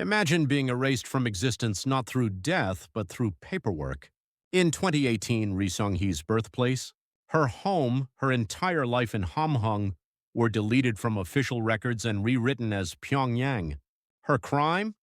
Imagine being erased from existence not through death, but through paperwork. In 2018, Ri Seong-hee's birthplace, her home, her entire life in Hamhung were deleted from official records and rewritten as Pyongyang. Her crime?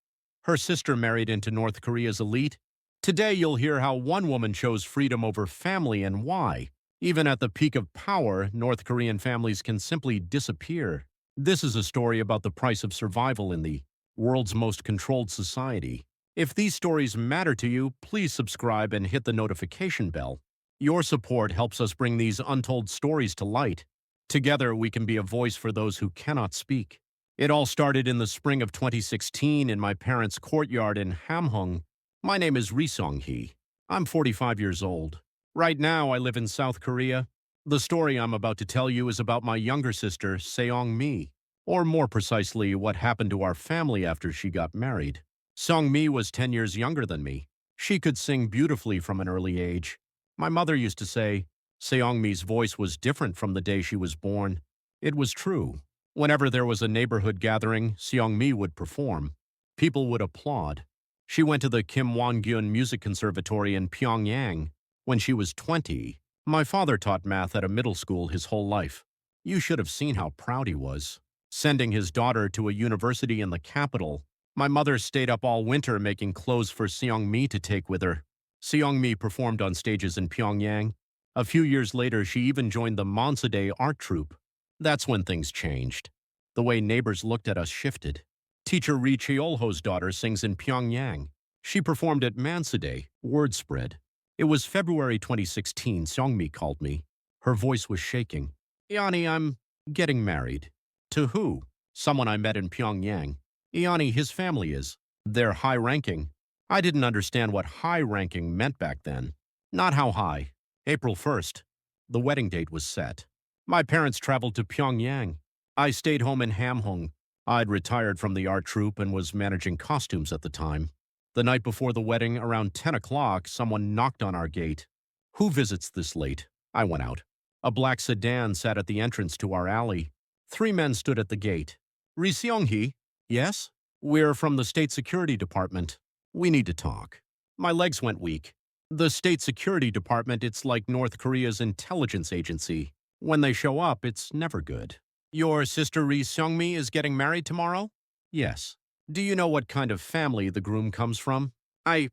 Her sister married into North Korea's elite. Today you'll hear how one woman chose freedom over family and why. Even at the peak of power, North Korean families can simply disappear. This is a story about the price of survival in the world's most controlled society. If these stories matter to you, please subscribe and hit the notification bell. Your support helps us bring these untold stories to light. Together, we can be a voice for those who cannot speak. It all started in the spring of 2016 in my parents' courtyard in Hamhung. My name is Ri Seong-hee. I'm 45 years old. Right now, I live in South Korea. The story I'm about to tell you is about my younger sister, Seong-hee, or more precisely, what happened to our family after she got married. Seong-hee was 10 years younger than me. She could sing beautifully from an early age. My mother used to say, Seong-hee's voice was different from the day she was born. It was true. Whenever there was a neighborhood gathering, Seong-hee would perform. People would applaud. She went to the Kim Won-gyun Music Conservatory in Pyongyang. When she was 20, my father taught math at a middle school his whole life. You should have seen how proud he was. Sending his daughter to a university in the capital, my mother stayed up all winter making clothes for Seong-hee to take with her. Seong-hee performed on stages in Pyongyang. A few years later, she even joined the Mansudae art troupe. That's when things changed. The way neighbors looked at us shifted. Teacher Ri Cheolho's daughter sings in Pyongyang. She performed at Mansudae. Word spread. It was February 2016. Seong-hee called me. Her voice was shaking. Iani, I'm getting married. To who? Someone I met in Pyongyang. Iani, his family is. They're high-ranking. I didn't understand what high-ranking meant back then. Not how high. April 1st. The wedding date was set. My parents traveled to Pyongyang. I stayed home in Hamhung. I'd retired from the art troupe and was managing costumes at the time. The night before the wedding, around 10 o'clock, someone knocked on our gate. Who visits this late? I went out. A black sedan sat at the entrance to our alley. 3 men stood at the gate. Ri Seong-hee? Yes? We're from the State Security Department. We need to talk. My legs went weak. The State Security Department, it's like North Korea's intelligence agency. When they show up, it's never good. Your sister Ri Seong-hee is getting married tomorrow? Yes. Do you know what kind of family the groom comes from? I'm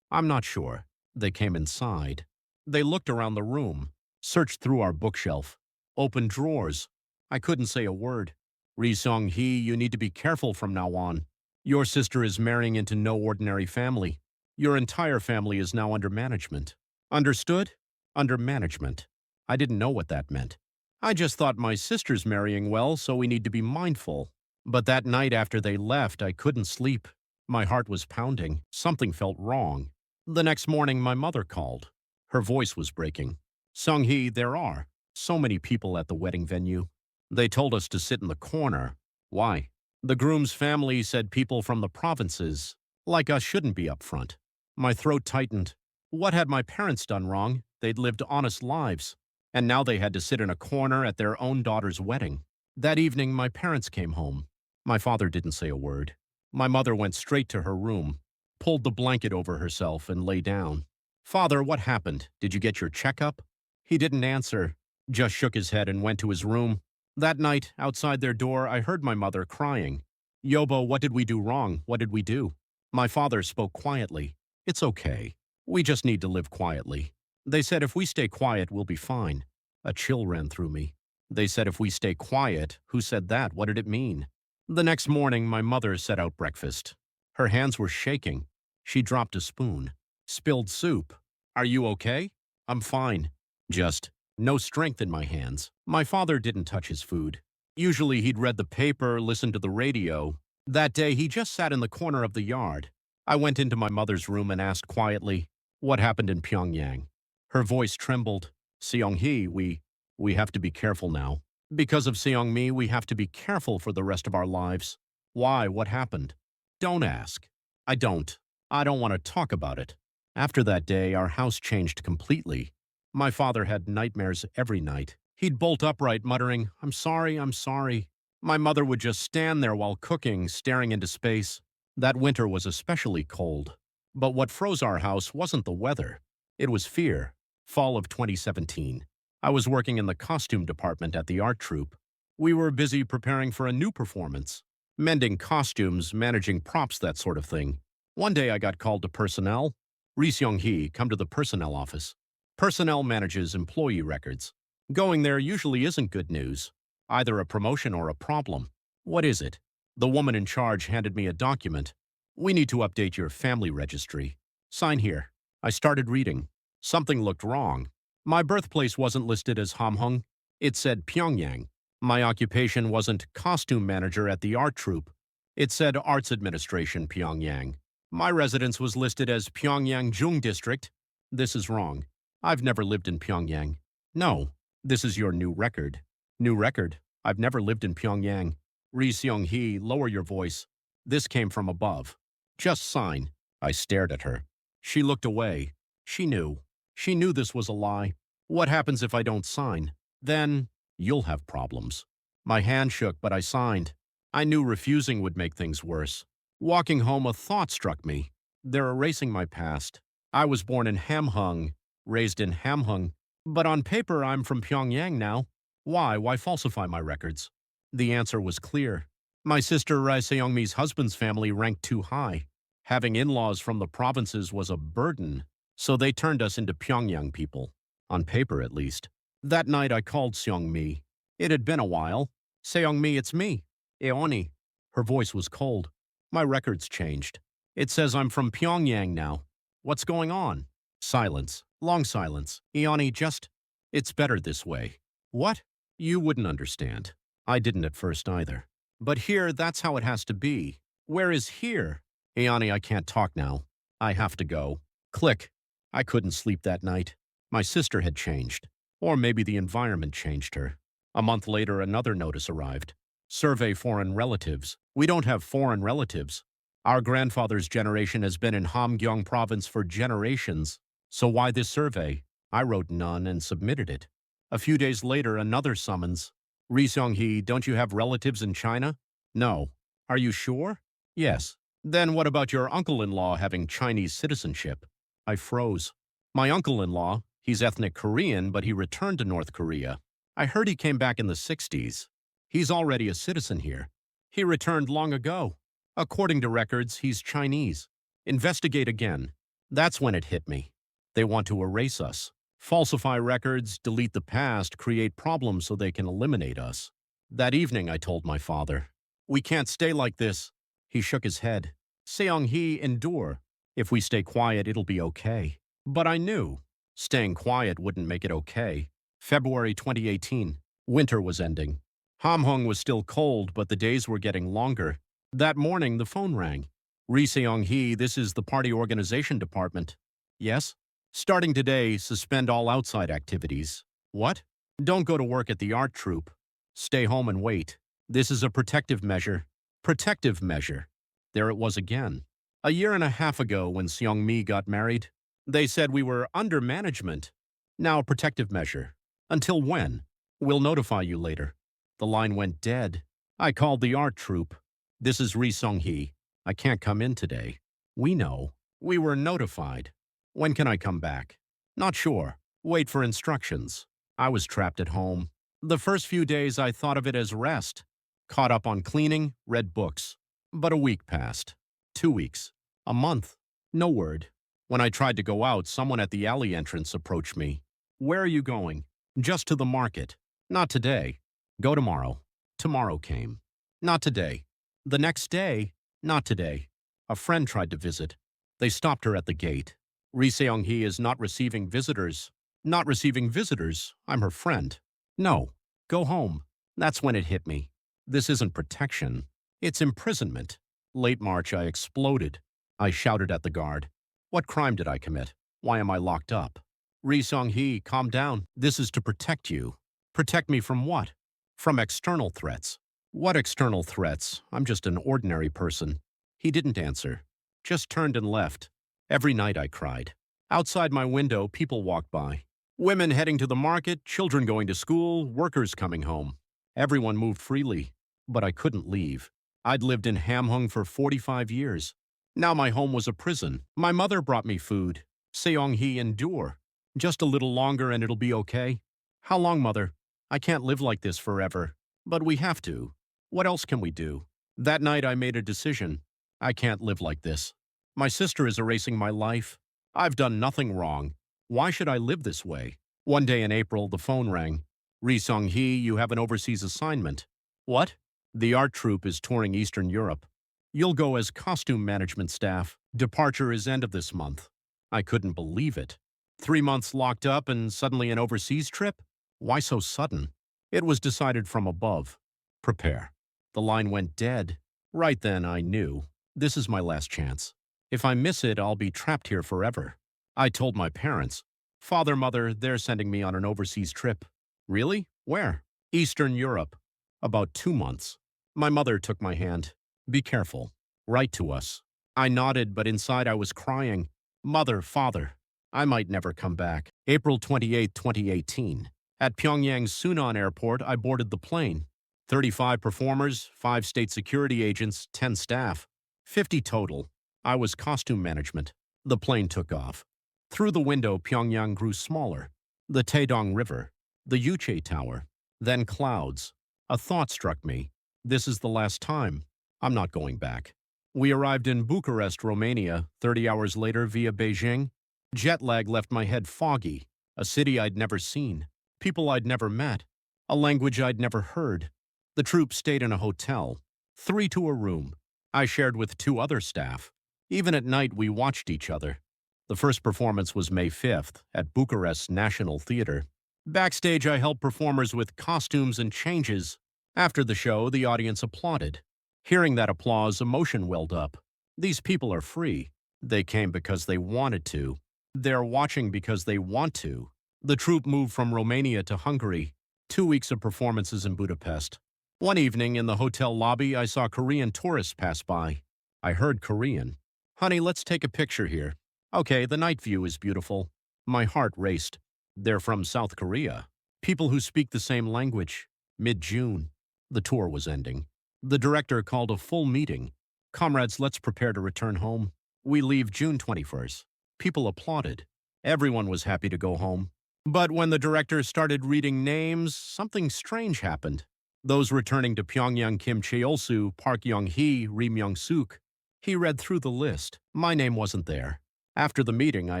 not sure. They came inside. They looked around the room, searched through our bookshelf, opened drawers. I couldn't say a word. Ri Seong-hee, you need to be careful from now on. Your sister is marrying into no ordinary family. Your entire family is now under management. Understood? Under management. I didn't know what that meant. I just thought my sister's marrying well, so we need to be mindful. But that night after they left, I couldn't sleep. My heart was pounding. Something felt wrong. The next morning, my mother called. Her voice was breaking. Seong-hee, there are so many people at the wedding venue. They told us to sit in the corner. Why? The groom's family said people from the provinces, like us, shouldn't be up front. My throat tightened. What had my parents done wrong? They'd lived honest lives. And now they had to sit in a corner at their own daughter's wedding. That evening, my parents came home. My father didn't say a word. My mother went straight to her room, pulled the blanket over herself, and lay down. Father, what happened? Did you get your checkup? He didn't answer, just shook his head and went to his room. That night, outside their door, I heard my mother crying. Yobo, what did we do wrong? What did we do? My father spoke quietly. It's okay. We just need to live quietly. They said if we stay quiet, we'll be fine. A chill ran through me. They said if we stay quiet, who said that? What did it mean? The next morning, my mother set out breakfast. Her hands were shaking. She dropped a spoon. Spilled soup. Are you okay? I'm fine. Just no strength in my hands. My father didn't touch his food. Usually he'd read the paper, listened to the radio. That day, he just sat in the corner of the yard. I went into my mother's room and asked quietly, what happened in Pyongyang? Her voice trembled. Seong-hee, we have to be careful now. Because of Seong-hee, we have to be careful for the rest of our lives. Why? What happened? Don't ask. I don't want to talk about it. After that day, our house changed completely. My father had nightmares every night. He'd bolt upright, muttering, I'm sorry, I'm sorry. My mother would just stand there while cooking, staring into space. That winter was especially cold. But what froze our house wasn't the weather. It was fear. Fall of 2017. I was working in the costume department at the art troupe. We were busy preparing for a new performance. Mending costumes, managing props, that sort of thing. One day I got called to personnel. Seong-hee, come to the personnel office. Personnel manages employee records. Going there usually isn't good news. Either a promotion or a problem. What is it? The woman in charge handed me a document. We need to update your family registry. Sign here. I started reading. Something looked wrong. My birthplace wasn't listed as Hamhung. It said Pyongyang. My occupation wasn't costume manager at the art troupe. It said Arts Administration, Pyongyang. My residence was listed as Pyongyang Jung District. This is wrong. I've never lived in Pyongyang. No, this is your new record. New record? I've never lived in Pyongyang. Seong-hee, lower your voice. This came from above. Just sign. I stared at her. She looked away. She knew. She knew this was a lie. What happens if I don't sign? Then you'll have problems. My hand shook, but I signed. I knew refusing would make things worse. Walking home, a thought struck me. They're erasing my past. I was born in Hamhung, raised in Hamhung, but on paper I'm from Pyongyang now. Why? Why falsify my records? The answer was clear. My sister Rai Seong-mee's husband's family ranked too high. Having in-laws from the provinces was a burden, so they turned us into Pyongyang people. On paper, at least. That night I called Seong-hee. It had been a while. Seong-hee, it's me. Eoni. Her voice was cold. My records changed. It says I'm from Pyongyang now. What's going on? Silence. Long silence. Eoni, just... It's better this way. What? You wouldn't understand. I didn't at first either. But here, that's how it has to be. Where is here? Eoni, I can't talk now. I have to go. Click. I couldn't sleep that night. My sister had changed. Or maybe the environment changed her. A month later, another notice arrived. Survey foreign relatives. We don't have foreign relatives. Our grandfather's generation has been in Hamgyong province for generations. So why this survey? I wrote none and submitted it. A few days later, another summons. Seong-hee, don't you have relatives in China? No. Are you sure? Yes. Then what about your uncle-in-law having Chinese citizenship? I froze. My uncle-in-law, he's ethnic Korean, but he returned to North Korea. I heard he came back in the 60s. He's already a citizen here. He returned long ago. According to records, he's Chinese. Investigate again. That's when it hit me. They want to erase us. Falsify records, delete the past, create problems so they can eliminate us. That evening, I told my father, we can't stay like this. He shook his head. Seong-hee, endure. If we stay quiet, it'll be okay. But I knew. Staying quiet wouldn't make it okay. February 2018. Winter was ending. Hamhung was still cold, but the days were getting longer. That morning, the phone rang. Seong-hee, this is the party organization department. Yes? Starting today, suspend all outside activities. What? Don't go to work at the art troupe. Stay home and wait. This is a protective measure. Protective measure. There it was again. A year and a half ago when Seong-hee got married, they said we were under management. Now protective measure. Until when? We'll notify you later. The line went dead. I called the art troupe. This is Seong-hee. I can't come in today. We know. We were notified. When can I come back? Not sure. Wait for instructions. I was trapped at home. The first few days I thought of it as rest. Caught up on cleaning, read books. But a week passed. 2 weeks. A month. No word. When I tried to go out, someone at the alley entrance approached me. Where are you going? Just to the market. Not today. Go tomorrow. Tomorrow came. Not today. The next day. Not today. A friend tried to visit. They stopped her at the gate. Seong-hee is not receiving visitors. Not receiving visitors. I'm her friend. No. Go home. That's when it hit me. This isn't protection. It's imprisonment. Late March, I exploded. I shouted at the guard. What crime did I commit? Why am I locked up? Seong-hee, calm down. This is to protect you. Protect me from what? From external threats. What external threats? I'm just an ordinary person. He didn't answer. Just turned and left. Every night I cried. Outside my window, people walked by. Women heading to the market, children going to school, workers coming home. Everyone moved freely, but I couldn't leave. I'd lived in Hamhung for 45 years. Now my home was a prison. My mother brought me food. Seong-hee, endure. Just a little longer and it'll be okay. How long, Mother? I can't live like this forever. But we have to. What else can we do? That night I made a decision. I can't live like this. My sister is erasing my life. I've done nothing wrong. Why should I live this way? One day in April, the phone rang. Seong-hee, you have an overseas assignment. What? The art troupe is touring Eastern Europe. You'll go as costume management staff. Departure is end of this month. I couldn't believe it. 3 months locked up and suddenly an overseas trip? Why so sudden? It was decided from above. Prepare. The line went dead. Right then, I knew. This is my last chance. If I miss it, I'll be trapped here forever. I told my parents. Father, Mother, they're sending me on an overseas trip. Really? Where? Eastern Europe. About 2 months. My mother took my hand. Be careful. Write to us. I nodded, but inside I was crying. Mother, Father, I might never come back. April 28, 2018. At Pyongyang's Sunan Airport, I boarded the plane. 35 performers, 5 state security agents, 10 staff. 50 total. I was costume management. The plane took off. Through the window, Pyongyang grew smaller. The Taedong River. The Yuche Tower. Then clouds. A thought struck me. This is the last time. I'm not going back. We arrived in Bucharest, Romania, 30 hours later via Beijing. Jet lag left my head foggy. A city I'd never seen. People I'd never met. A language I'd never heard. The troupe stayed in a hotel. 3 to a room. I shared with 2 other staff. Even at night, we watched each other. The first performance was May 5th at Bucharest's National Theatre. Backstage, I helped performers with costumes and changes. After the show, the audience applauded. Hearing that applause, emotion welled up. These people are free. They came because they wanted to. They're watching because they want to. The troupe moved from Romania to Hungary. 2 weeks of performances in Budapest. One evening in the hotel lobby, I saw Korean tourists pass by. I heard Korean. Honey, let's take a picture here. Okay, the night view is beautiful. My heart raced. They're from South Korea. People who speak the same language. Mid-June. The tour was ending. The director called a full meeting. Comrades, let's prepare to return home. We leave June 21st. People applauded. Everyone was happy to go home. But when the director started reading names, something strange happened. Those returning to Pyongyang: Kim Cheol-soo, Park Young-hee, Ri Myung-suk. He read through the list. My name wasn't there. After the meeting, I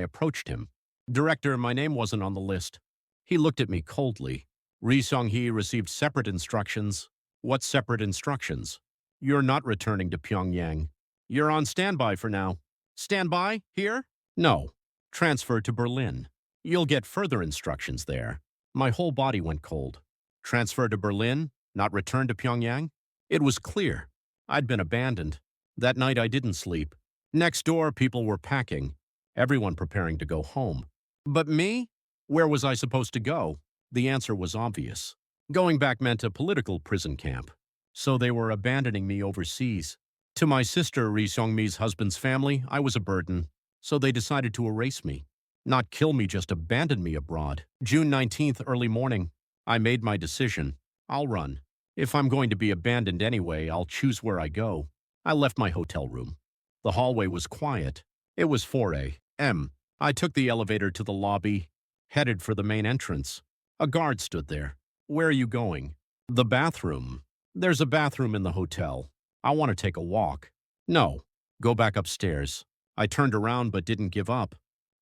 approached him. Director, my name wasn't on the list. He looked at me coldly. Ri Seong-hee received separate instructions. What separate instructions? You're not returning to Pyongyang. You're on standby for now. Standby? Here? No. Transfer to Berlin. You'll get further instructions there. My whole body went cold. Transfer to Berlin? Not return to Pyongyang? It was clear. I'd been abandoned. That night I didn't sleep. Next door, people were packing. Everyone preparing to go home. But me? Where was I supposed to go? The answer was obvious. Going back meant a political prison camp. So they were abandoning me overseas. To my sister, Ri Seong-mee's husband's family, I was a burden. So they decided to erase me. Not kill me, just abandon me abroad. June 19th, early morning. I made my decision. I'll run. If I'm going to be abandoned anyway, I'll choose where I go. I left my hotel room. The hallway was quiet. It was 4 a.m. I took the elevator to the lobby, headed for the main entrance. A guard stood there. Where are you going? The bathroom. There's a bathroom in the hotel. I want to take a walk. No. Go back upstairs. I turned around but didn't give up.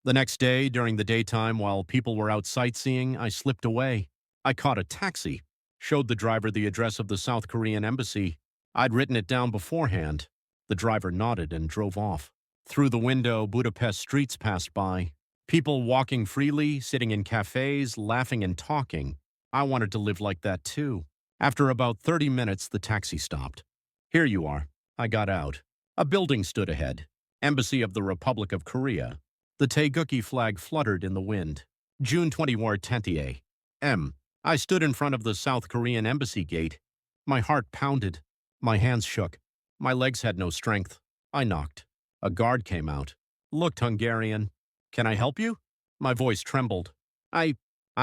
The next day, during the daytime, while people were out sightseeing, I slipped away. I caught a taxi, showed the driver the address of the South Korean embassy. I'd written it down beforehand. The driver nodded and drove off. Through the window, Budapest streets passed by. People walking freely, sitting in cafes, laughing and talking. I wanted to live like that too. After about 30 minutes, the taxi stopped. Here you are. I got out. A building stood ahead. Embassy of the Republic of Korea. The Taegukgi flag fluttered in the wind. June 24, 10 a.m. I stood in front of the South Korean embassy gate. My heart pounded. My hands shook. My legs had no strength. I knocked. A guard came out. Looked Hungarian. Can I help you? My voice trembled. I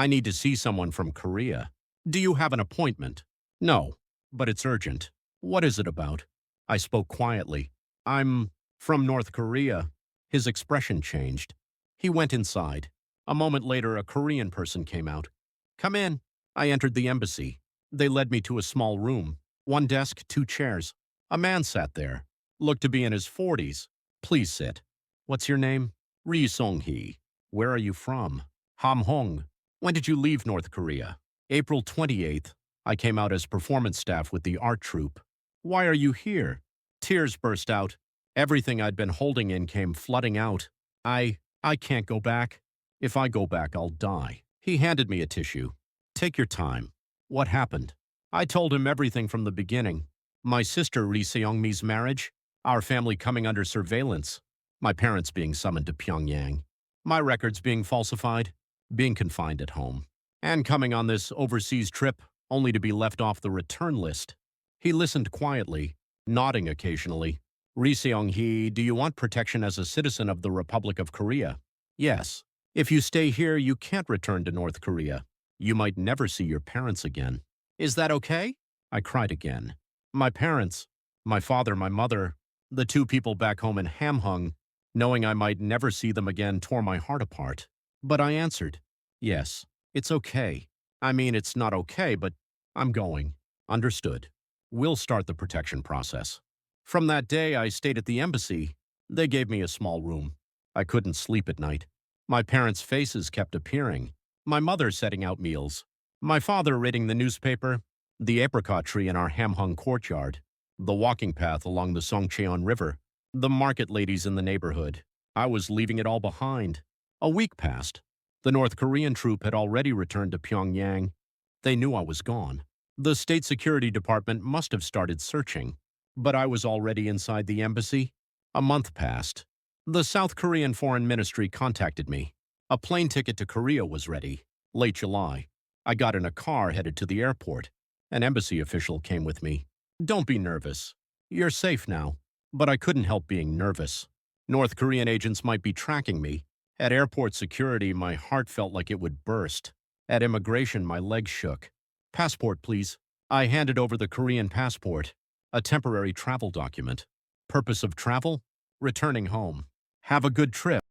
need to see someone from Korea. Do you have an appointment? No, but it's urgent. What is it about? I spoke quietly. I'm from North Korea. His expression changed. He went inside. A moment later, a Korean person came out. Come in. I entered the embassy. They led me to a small room. One desk, two chairs. A man sat there. Looked to be in his 40s. Please sit. What's your name? Seong-hee. Where are you from? Hamhung. When did you leave North Korea? April 28th. I came out as performance staff with the art troupe. Why are you here? Tears burst out. Everything I'd been holding in came flooding out. I can't go back. If I go back, I'll die. He handed me a tissue. Take your time. What happened? I told him everything from the beginning. My sister Ri Seong-mee's marriage, our family coming under surveillance, my parents being summoned to Pyongyang, my records being falsified, being confined at home, and coming on this overseas trip only to be left off the return list. He listened quietly, nodding occasionally. Ri Seong-hee, do you want protection as a citizen of the Republic of Korea? Yes. If you stay here, you can't return to North Korea. You might never see your parents again. Is that okay? I cried again. My parents, my father, my mother, the two people back home in Hamhung, knowing I might never see them again tore my heart apart. But I answered, yes, it's okay. I mean, it's not okay, but I'm going. Understood. We'll start the protection process. From that day, I stayed at the embassy. They gave me a small room. I couldn't sleep at night. My parents' faces kept appearing. My mother setting out meals. My father reading the newspaper. The apricot tree in our Hamhung courtyard. The walking path along the Songcheon River. The market ladies in the neighborhood. I was leaving it all behind. A week passed. The North Korean troop had already returned to Pyongyang. They knew I was gone. The State Security Department must have started searching. But I was already inside the embassy. A month passed. The South Korean Foreign Ministry contacted me. A plane ticket to Korea was ready. Late July. I got in a car headed to the airport. An embassy official came with me. Don't be nervous. You're safe now. But I couldn't help being nervous. North Korean agents might be tracking me. At airport security, my heart felt like it would burst. At immigration, my legs shook. Passport, please. I handed over the Korean passport. A temporary travel document. Purpose of travel? Returning home. Have a good trip.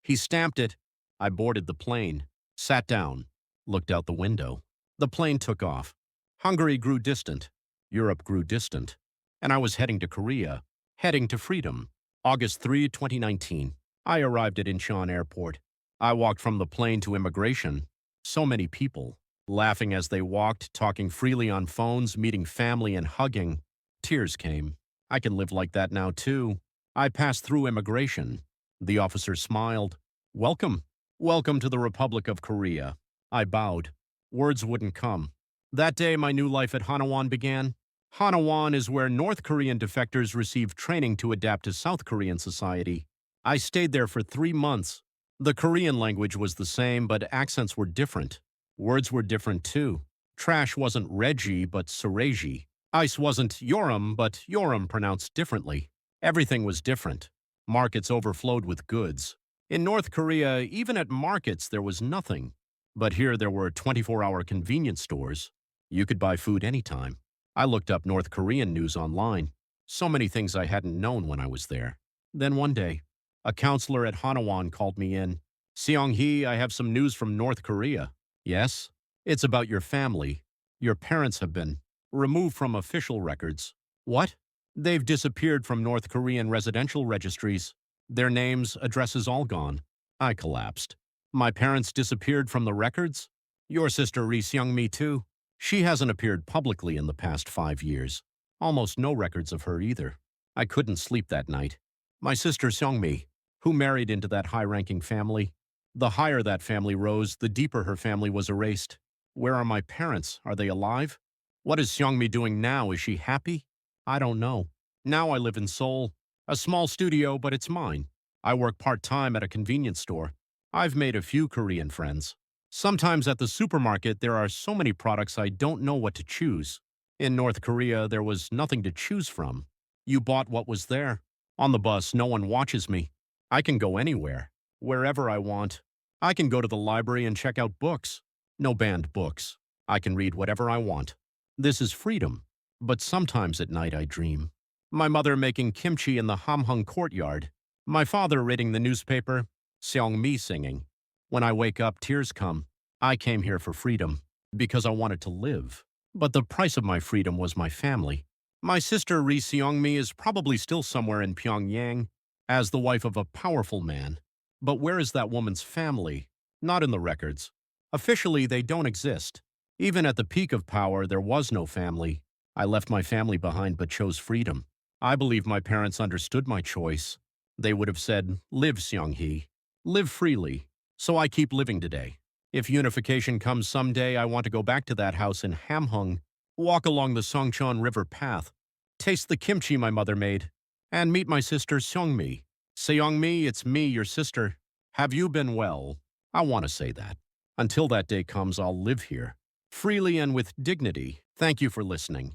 He stamped it. I boarded the plane, sat down, looked out the window. The plane took off. Hungary grew distant. Europe grew distant. And I was heading to Korea, heading to freedom. August 3, 2019. I arrived at Incheon Airport. I walked from the plane to immigration. So many people, laughing as they walked, talking freely on phones, meeting family and hugging. Tears came. I can live like that now, too. I passed through immigration. The officer smiled. Welcome. Welcome to the Republic of Korea. I bowed. Words wouldn't come. That day, my new life at Hanwon began. Hanwon is where North Korean defectors receive training to adapt to South Korean society. I stayed there for 3 months. The Korean language was the same, but accents were different. Words were different, too. Trash wasn't Reggie, but Sereji. Ice wasn't Yoram, but Yoram pronounced differently. Everything was different. Markets overflowed with goods. In North Korea, even at markets, there was nothing. But here there were 24-hour convenience stores. You could buy food anytime. I looked up North Korean news online. So many things I hadn't known when I was there. Then one day, a counselor at Hanwon called me in. Seong-hee, I have some news from North Korea. Yes? It's about your family. Your parents have been removed from official records. What? They've disappeared from North Korean residential registries. Their names, addresses all gone. I collapsed. My parents disappeared from the records? Your sister Ri Seong-me too. She hasn't appeared publicly in the past 5 years. Almost no records of her either. I couldn't sleep that night. My sister Seong-me, who married into that high-ranking family. The higher that family rose, the deeper her family was erased. Where are my parents? Are they alive? What is Seong-me doing now? Is she happy? I don't know. Now I live in Seoul. A small studio, but it's mine. I work part-time at a convenience store. I've made a few Korean friends. Sometimes at the supermarket, there are so many products I don't know what to choose. In North Korea, there was nothing to choose from. You bought what was there. On the bus, no one watches me. I can go anywhere, wherever I want. I can go to the library and check out books. No banned books. I can read whatever I want. This is freedom. But sometimes at night I dream. My mother making kimchi in the Hamhung courtyard. My father reading the newspaper. Seong-hee singing. When I wake up, tears come. I came here for freedom, because I wanted to live. But the price of my freedom was my family. My sister Ri Seong-hee is probably still somewhere in Pyongyang, as the wife of a powerful man. But where is that woman's family? Not in the records. Officially, they don't exist. Even at the peak of power, there was no family. I left my family behind but chose freedom. I believe my parents understood my choice. They would have said, live, Seong-hee. Live freely. So I keep living today. If unification comes someday, I want to go back to that house in Hamhung, walk along the Songcheon River path, taste the kimchi my mother made, and meet my sister Seong-hee. Seong-hee, it's me, your sister. Have you been well? I want to say that. Until that day comes, I'll live here, freely and with dignity. Thank you for listening.